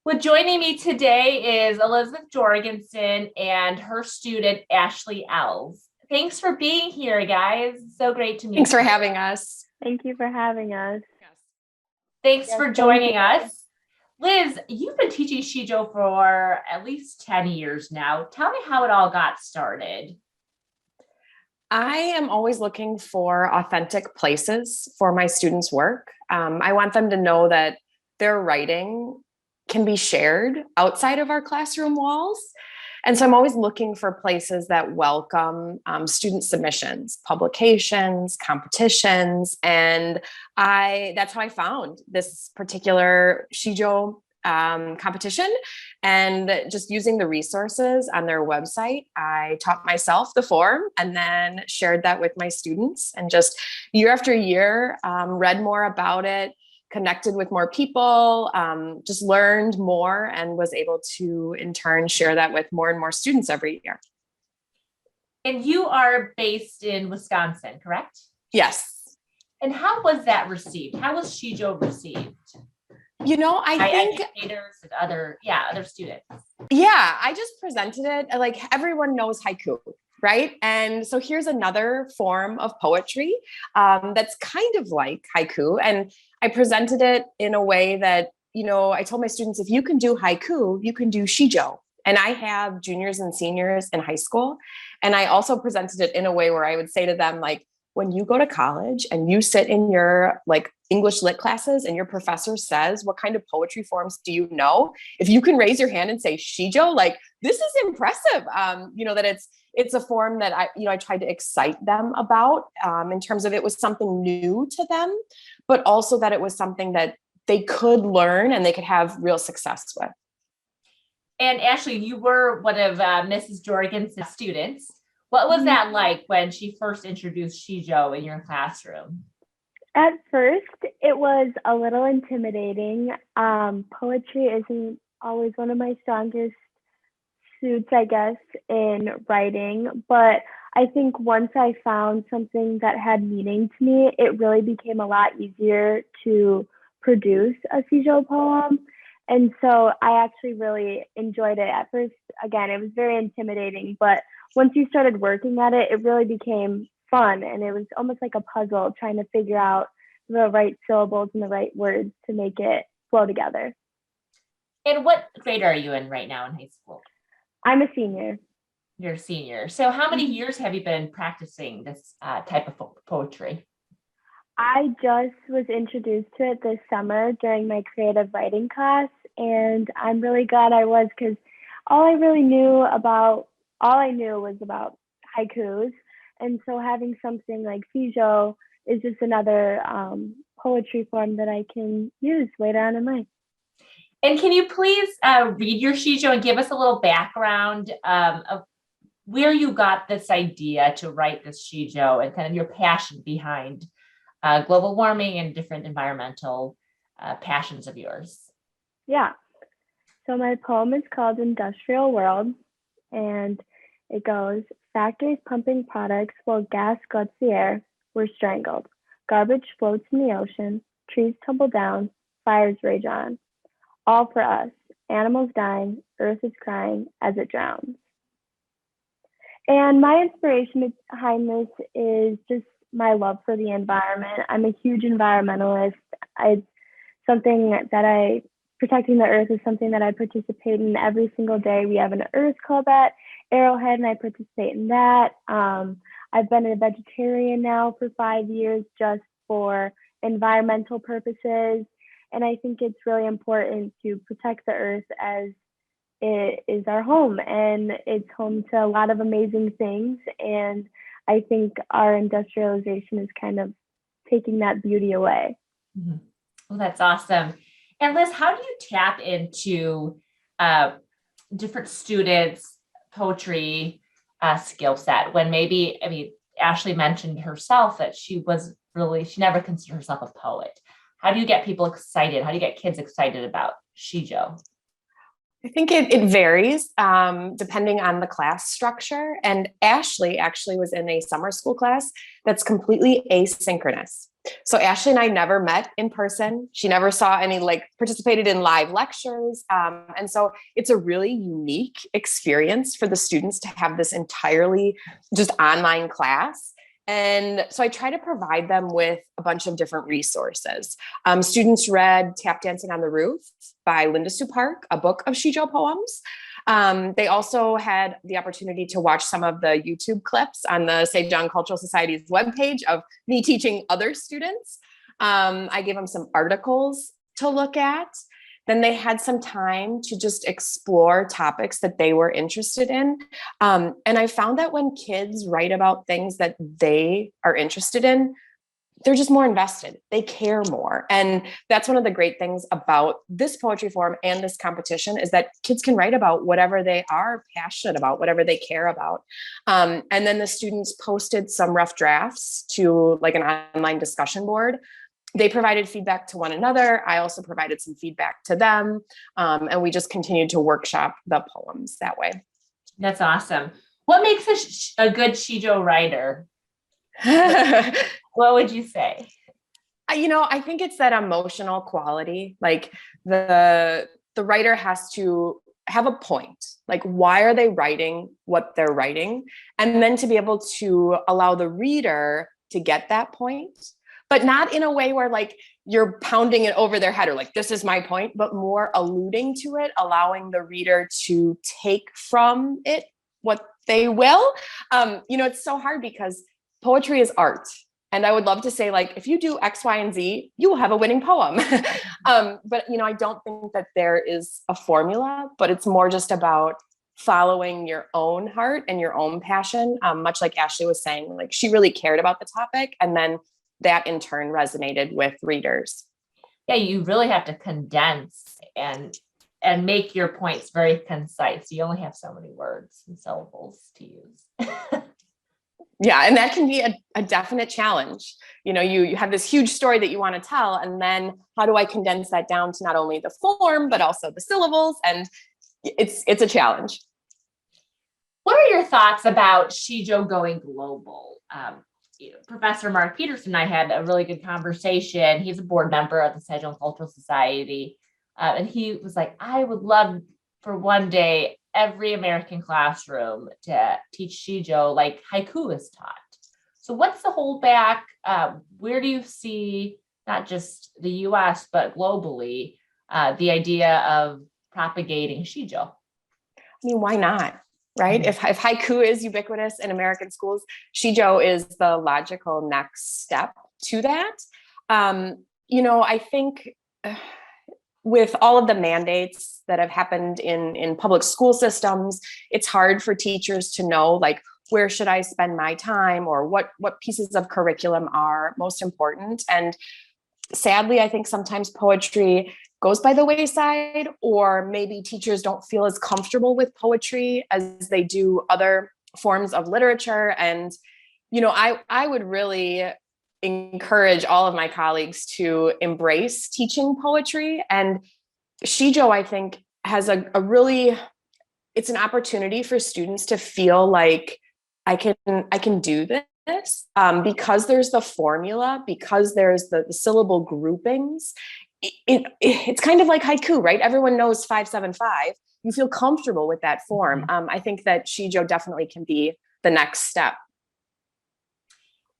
Well, joining me today is Elizabeth Jorgensen and her student, Ashley Ells. Thanks for being here, guys. So great to Thanks meet for you. having us. Thank you for having us. Yes. Thanks Yes, for thank joining you. us. Liz, you've been teaching Shijo for at least 10 years now. Tell me how it all got started. I am always looking for authentic places for my students' work. I want them to know that their writing can be shared outside of our classroom walls. And so I'm always looking for places that welcome student submissions, publications, competitions. And that's how I found this particular Shijo competition. And just using the resources on their website, I taught myself the form and then shared that with my students, and just year after year, read more about it, connected with more people, just learned more, and was able to in turn share that with more and more students every year. And you are based in Wisconsin, correct? Yes. And how was that received? How was Shijo received? I think educators and other students. Yeah, I just presented it like everyone knows haiku, right? And so here's another form of poetry that's kind of like haiku. And I presented it in a way that, I told my students, if you can do haiku, you can do shijo. And I have juniors and seniors in high school. And I also presented it in a way where I would say to them, like, when you go to college and you sit in your like English lit classes and your professor says, what kind of poetry forms do you know? If you can raise your hand and say shijo, like, this is impressive. That it's a form that I tried to excite them about, in terms of it was something new to them, but also that it was something that they could learn and they could have real success with. And Ashley, you were one of Mrs. Jorgensen's students. What was that like when she first introduced Shijo in your classroom? At first, it was a little intimidating. Poetry isn't always one of my strongest suits, I guess, in writing. But I think once I found something that had meaning to me, it really became a lot easier to produce a Sijo poem. And so I actually really enjoyed it. At first, again, it was very intimidating, but once you started working at it, it really became fun. And it was almost like a puzzle trying to figure out the right syllables and the right words to make it flow together. And what grade are you in right now in high school? I'm a senior. You're a senior. So how many years have you been practicing this type of poetry? I just was introduced to it this summer during my creative writing class, and I'm really glad I was, because all I knew was about haikus. And so having something like Sijo is just another poetry form that I can use later on in life. And can you please read your Shijo and give us a little background of where you got this idea to write this Shijo and kind of your passion behind global warming and different environmental passions of yours? Yeah. So my poem is called Industrial World, and it goes, factories pumping products while gas gluts the air, we're strangled. Garbage floats in the ocean, trees tumble down, fires rage on. All for us, animals dying, earth is crying as it drowns. And my inspiration behind this is just my love for the environment. I'm a huge environmentalist. It's something that protecting the earth is something that I participate in every single day. We have an earth club at Arrowhead, and I participate in that. I've been a vegetarian now for 5 years just for environmental purposes. And I think it's really important to protect the earth, as it is our home and it's home to a lot of amazing things. And I think our industrialization is kind of taking that beauty away. Mm-hmm. Well, that's awesome. And Liz, how do you tap into different students' poetry skill set when Ashley mentioned herself that she never considered herself a poet. How do you get people excited? How do you get kids excited about Shijo? I think it varies depending on the class structure. And Ashley actually was in a summer school class that's completely asynchronous. So Ashley and I never met in person. She never saw any, like, participated in live lectures. And so it's a really unique experience for the students to have this entirely just online class. And so I try to provide them with a bunch of different resources. Students read Tap Dancing on the Roof by Linda Sue Park, a book of Sijo poems. They also had the opportunity to watch some of the YouTube clips on the Sejong Cultural Society's webpage of me teaching other students. I gave them some articles to look at. Then they had some time to just explore topics that they were interested in. And I found that when kids write about things that they are interested in, they're just more invested. They care more. And that's one of the great things about this poetry form and this competition is that kids can write about whatever they are passionate about, whatever they care about. And then the students posted some rough drafts to like an online discussion board. They provided feedback to one another. I also provided some feedback to them. And we just continued to workshop the poems that way. That's awesome. What makes a good Sijo writer? What would you say? I think it's that emotional quality. Like the writer has to have a point. Like, why are they writing what they're writing? And then to be able to allow the reader to get that point, but not in a way where like you're pounding it over their head or like, this is my point, but more alluding to it, allowing the reader to take from it what they will. It's so hard because poetry is art. And I would love to say, like, if you do X, Y, and Z, you will have a winning poem. But, I don't think that there is a formula, but it's more just about following your own heart and your own passion. Much like Ashley was saying, like, she really cared about the topic. And then that in turn resonated with readers. Yeah, you really have to condense and make your points very concise. You only have so many words and syllables to use. Yeah, and that can be a definite challenge. You have this huge story that you want to tell, and then how do I condense that down to not only the form, but also the syllables? And it's a challenge. What are your thoughts about Sijo going global? Professor Mark Peterson and I had a really good conversation. He's a board member of the Sejong Cultural Society. And he was like, I would love for one day every American classroom to teach Sijo like haiku is taught. So what's the holdback? Where do you see, not just the US, but globally, the idea of propagating Sijo? I mean, why not? Right? Mm-hmm. If haiku is ubiquitous in American schools, Sijo is the logical next step to that. I think with all of the mandates that have happened in public school systems, it's hard for teachers to know, like, where should I spend my time, or what pieces of curriculum are most important. And sadly, I think sometimes poetry goes by the wayside, or maybe teachers don't feel as comfortable with poetry as they do other forms of literature. And, I would really encourage all of my colleagues to embrace teaching poetry. And Sijo, I think, has a really, it's an opportunity for students to feel like I can do this because there's the formula, because there's the syllable groupings. It's kind of like haiku, right? Everyone knows 5-7-5. You feel comfortable with that form. I think that Sijo definitely can be the next step.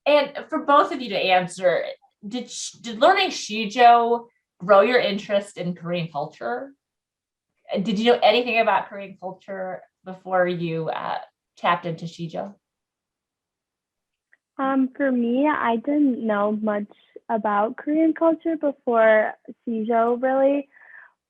And for both of you to answer, did learning Sijo grow your interest in Korean culture? Did you know anything about Korean culture before you tapped into Sijo? For me, I didn't know much about Korean culture before Sijo, really,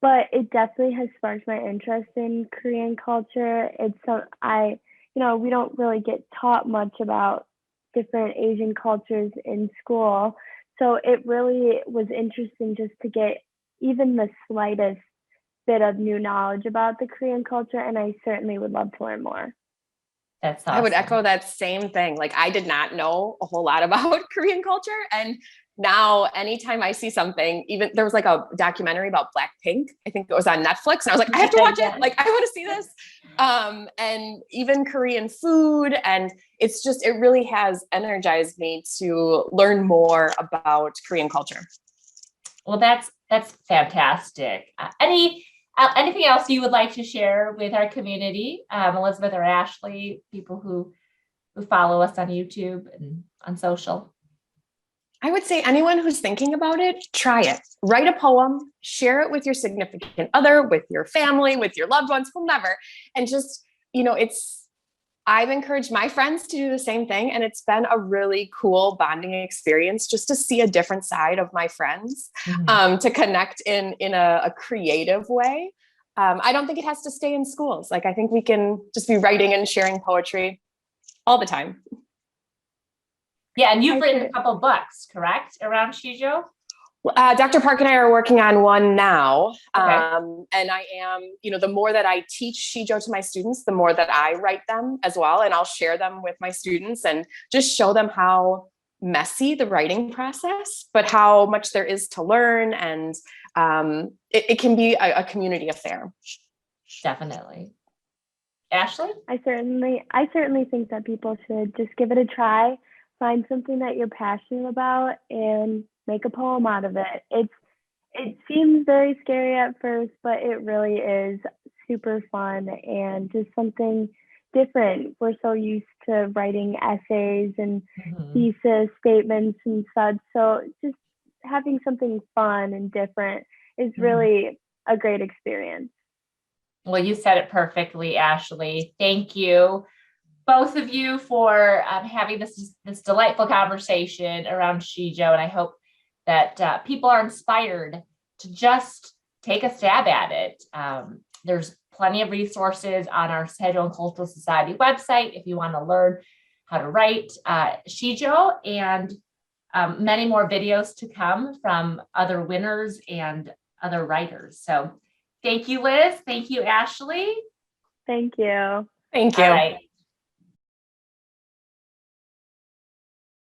but it definitely has sparked my interest in Korean culture. We don't really get taught much about different Asian cultures in school. So it really was interesting just to get even the slightest bit of new knowledge about the Korean culture. And I certainly would love to learn more. That's awesome. I would echo that same thing. Like, I did not know a whole lot about Korean culture. And now anytime I see something, even there was like a documentary about Blackpink, I think it was on Netflix, and I was like, I have to watch it. Like, I want to see this. And even Korean food. And it's just, it really has energized me to learn more about Korean culture. Well, that's fantastic. Anything else you would like to share with our community, Elizabeth or Ashley, people who follow us on YouTube and on social? I would say anyone who's thinking about it, try it. Write a poem, share it with your significant other, with your family, with your loved ones, whomever. And just, I've encouraged my friends to do the same thing. And it's been a really cool bonding experience just to see a different side of my friends, to connect in a creative way. I don't think it has to stay in schools. Like, I think we can just be writing and sharing poetry all the time. Yeah, and you've written a couple books, correct, around Sijo? Dr. Park and I are working on one now. Okay. And I am, the more that I teach Sijo to my students, the more that I write them as well. And I'll share them with my students and just show them how messy the writing process, but how much there is to learn. And it can be a community affair. Definitely. Ashley? I certainly think that people should just give it a try. Find something that you're passionate about and make a poem out of it. It seems very scary at first, but it really is super fun and just something different. We're so used to writing essays and thesis statements and such. So just having something fun and different is really a great experience. Well, you said it perfectly, Ashley. Thank you, both of you, for having this delightful conversation around Sijo. And I hope that people are inspired to just take a stab at it. There's plenty of resources on our Sejong Cultural Society website if you want to learn how to write Sijo, and many more videos to come from other winners and other writers. So thank you, Liz. Thank you, Ashley. Thank you. Thank you. All right.